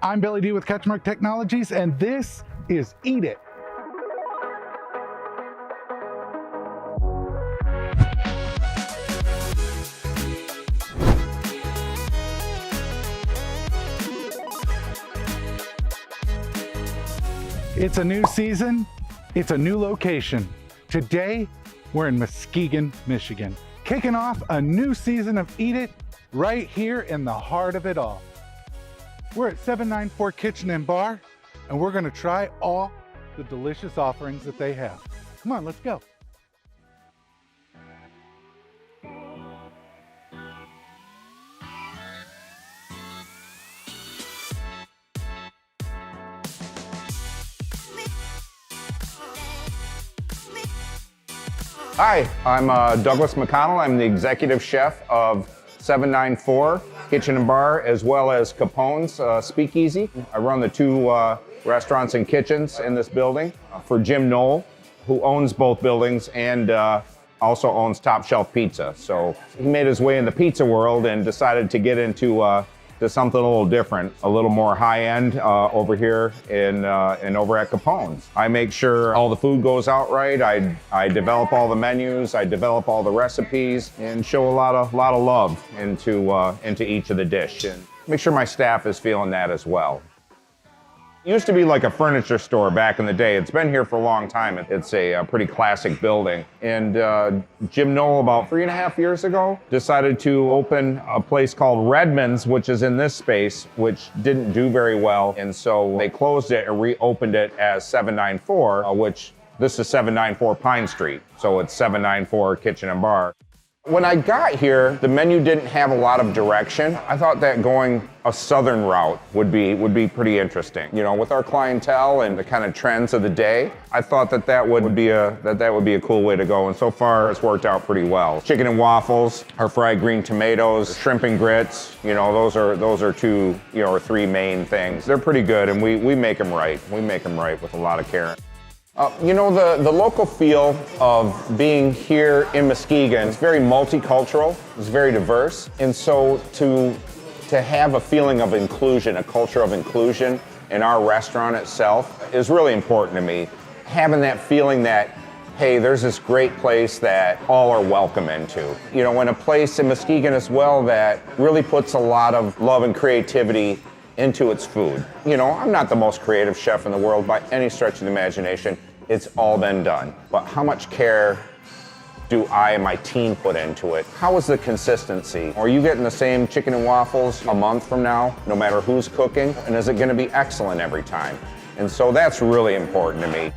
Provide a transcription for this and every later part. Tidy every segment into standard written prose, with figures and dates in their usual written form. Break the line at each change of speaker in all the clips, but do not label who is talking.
I'm Billy D with CatchMark Technologies, and this is Eat It. It's a new season, it's a new location. Today, we're in Muskegon, Michigan, kicking off a new season of Eat It right here in the heart of it all. We're at 794 Kitchen and Bar, and we're gonna try all the delicious offerings that they have. Come on, let's go.
Hi, I'm Douglas McConnell. I'm the executive chef of 794 Kitchen and Bar, as well as Capone's Speakeasy. I run the two restaurants and kitchens in this building for Jim Knoll, who owns both buildings and also owns Top Shelf Pizza. So he made his way in the pizza world and decided to get into to something a little different, a little more high-end over here and over at Capone's. I make sure all the food goes out right. I develop all the menus, I develop all the recipes, and show a lot of love into each of the dish, and make sure my staff is feeling that as well. It used to be like a furniture store back in the day. It's been here for a long time. It's a pretty classic building. And Jim Knoll, about 3.5 years ago, decided to open a place called Redmond's, which is in this space, which didn't do very well. And so they closed it and reopened it as 794, which this is 794 Pine Street. So it's 794 Kitchen and Bar. When I got here, the menu didn't have a lot of direction. I thought that going a southern route would be pretty interesting. You know, with our clientele and the kind of trends of the day, I thought that would be a cool way to go. And so far, it's worked out pretty well. Chicken and waffles, our fried green tomatoes, shrimp and grits. You know, those are two, you know, or three main things. They're pretty good, and we make them right. We make them right with a lot of care. You know, the local feel of being here in Muskegon is very multicultural, it's very diverse. And so to have a feeling of inclusion, a culture of inclusion in our restaurant itself is really important to me. Having that feeling that, hey, there's this great place that all are welcome into. You know, in a place in Muskegon as well that really puts a lot of love and creativity into its food. You know, I'm not the most creative chef in the world by any stretch of the imagination. It's all been done. But how much care do I and my team put into it? How is the consistency? Are you getting the same chicken and waffles a month from now, no matter who's cooking? And is it gonna be excellent every time? And so that's really important to me.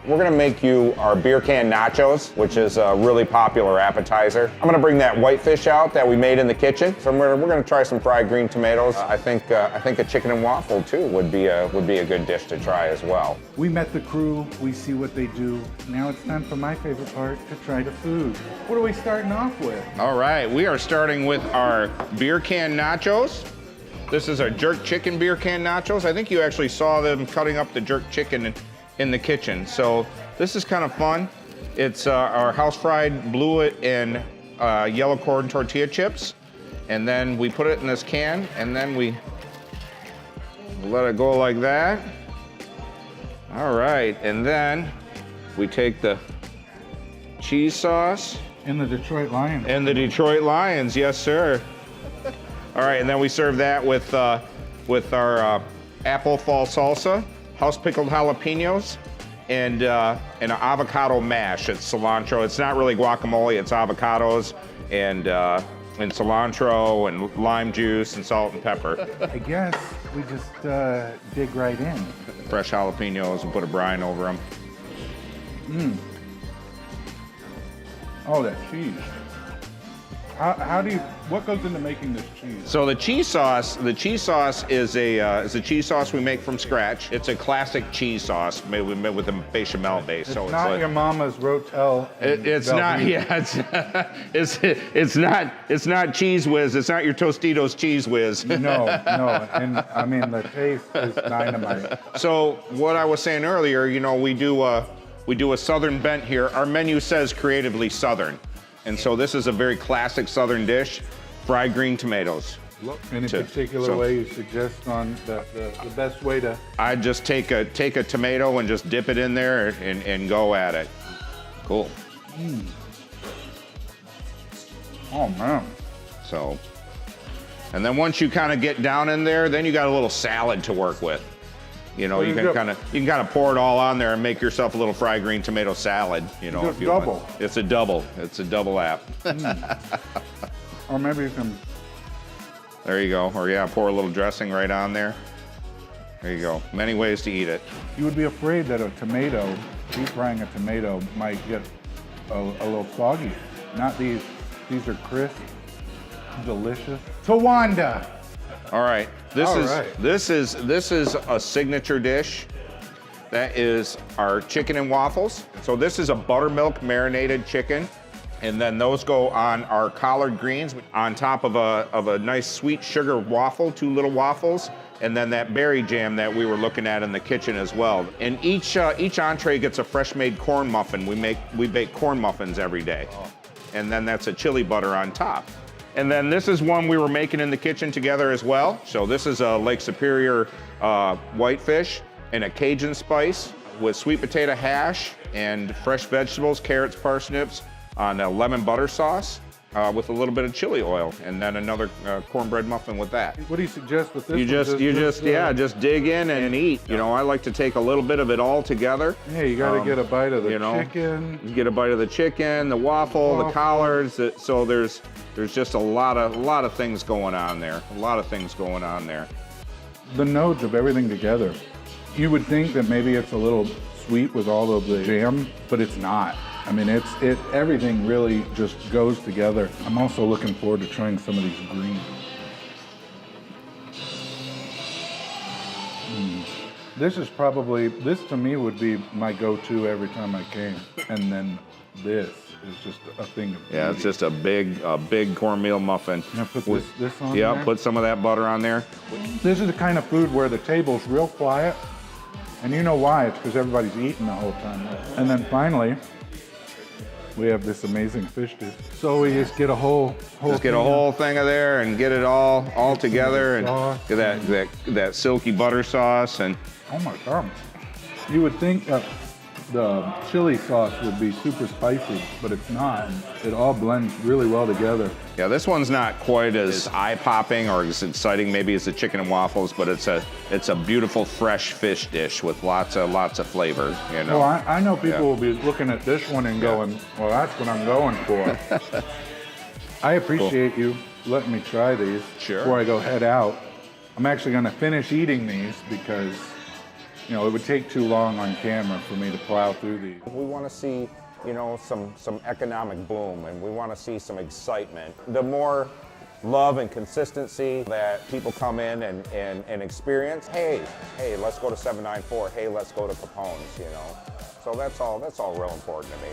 We're gonna make you our beer can nachos, which is a really popular appetizer. I'm gonna bring that whitefish out that we made in the kitchen. So we're gonna try some fried green tomatoes. I think a chicken and waffle too would be a good dish to try as well.
We met the crew, we see what they do. Now it's time for my favorite part, to try the food. What are we starting off with?
All right, we are starting with our beer can nachos. This is our jerk chicken beer can nachos. I think you actually saw them cutting up the jerk chicken in the kitchen. So this is kind of fun. It's our house fried blue and yellow corn tortilla chips. And then we put it in this can and then we let it go like that. All right, and then we take the cheese sauce.
In the Detroit Lions.
And the Detroit Lions, yes sir. All right, and then we serve that with our apple fall salsa, house pickled jalapenos, and an avocado mash. It's cilantro. It's not really guacamole. It's avocados and cilantro and lime juice and salt and pepper.
I guess we just dig right in.
Fresh jalapenos and put a brine over them.
Oh, that cheese. What goes into making this cheese?
So the cheese sauce is a cheese sauce we make from scratch. It's a classic cheese sauce made with a bechamel base.
It's
so
not
it's like,
your mama's Rotel.
it's not. Yeah, it's not Cheese Whiz. It's not your Tostitos Cheese Whiz.
No, and I mean the taste is dynamite.
So what I was saying earlier, you know, we do a Southern bent here. Our menu says creatively Southern. And so this is a very classic Southern dish, fried green tomatoes.
Any particular way you suggest on the best way to?
I just take a tomato and just dip it in there and go at it. Cool.
Oh man.
So, and then once you kind of get down in there, then you got a little salad to work with. You know, you can kind of pour it all on there and make yourself a little fried green tomato salad. You know, if you want. It's a double. It's a double app.
Or maybe you can.
There you go. Or yeah, pour a little dressing right on there. There you go. Many ways to eat it.
You would be afraid that a tomato, deep frying a tomato, might get a little soggy. Not these. These are crisp, delicious. Tawanda.
All right. This is a signature dish. That is our chicken and waffles. So this is a buttermilk marinated chicken. And then those go on our collard greens on top of a nice sweet sugar waffle, 2 little waffles, and then that berry jam that we were looking at in the kitchen as well. And each entree gets a fresh made corn muffin. We bake corn muffins every day. And then that's a chili butter on top. And then this is one we were making in the kitchen together as well. So this is a Lake Superior whitefish and a Cajun spice with sweet potato hash and fresh vegetables, carrots, parsnips, on a lemon butter sauce with a little bit of chili oil, and then another cornbread muffin with that.
What do you suggest with this?
Just dig in and eat. You know, I like to take a little bit of it all together.
Yeah, you got to get a bite of the chicken.
You get a bite of the chicken, the waffle, the collards. So there's just a lot of things going on there. A lot of things going on there.
The notes of everything together. You would think that maybe it's a little sweet with all of the jam, but it's not. I mean, everything really just goes together. I'm also looking forward to trying some of these greens. This to me would be my go-to every time I came. And then this is just a thing of beauty.
Yeah, it's just a big cornmeal muffin.
Can I put this on
Yeah,
there?
put some of that butter on there.
This is the kind of food where the table's real quiet. And you know why? It's because everybody's eating the whole time. And then finally, we have this amazing fish dish. So we just get a whole
thing of there and get it all together and get that silky butter sauce and.
Oh my God! You would think that the chili sauce would be super spicy, but it's not. It all blends really well together.
Yeah, this one's not quite as eye-popping or as exciting maybe as the chicken and waffles, but it's a beautiful fresh fish dish with lots of flavor. You know.
Well, I know people will be looking at this one and going, "Well, that's what I'm going for." I appreciate you letting me try these before I go head out. I'm actually going to finish eating these because, you know, it would take too long on camera for me to plow through these.
We want to see, you know, some economic boom, and we want to see some excitement. The more love and consistency that people come in and experience, hey, let's go to 794, hey, let's go to Capone's, you know. So that's all real important to me.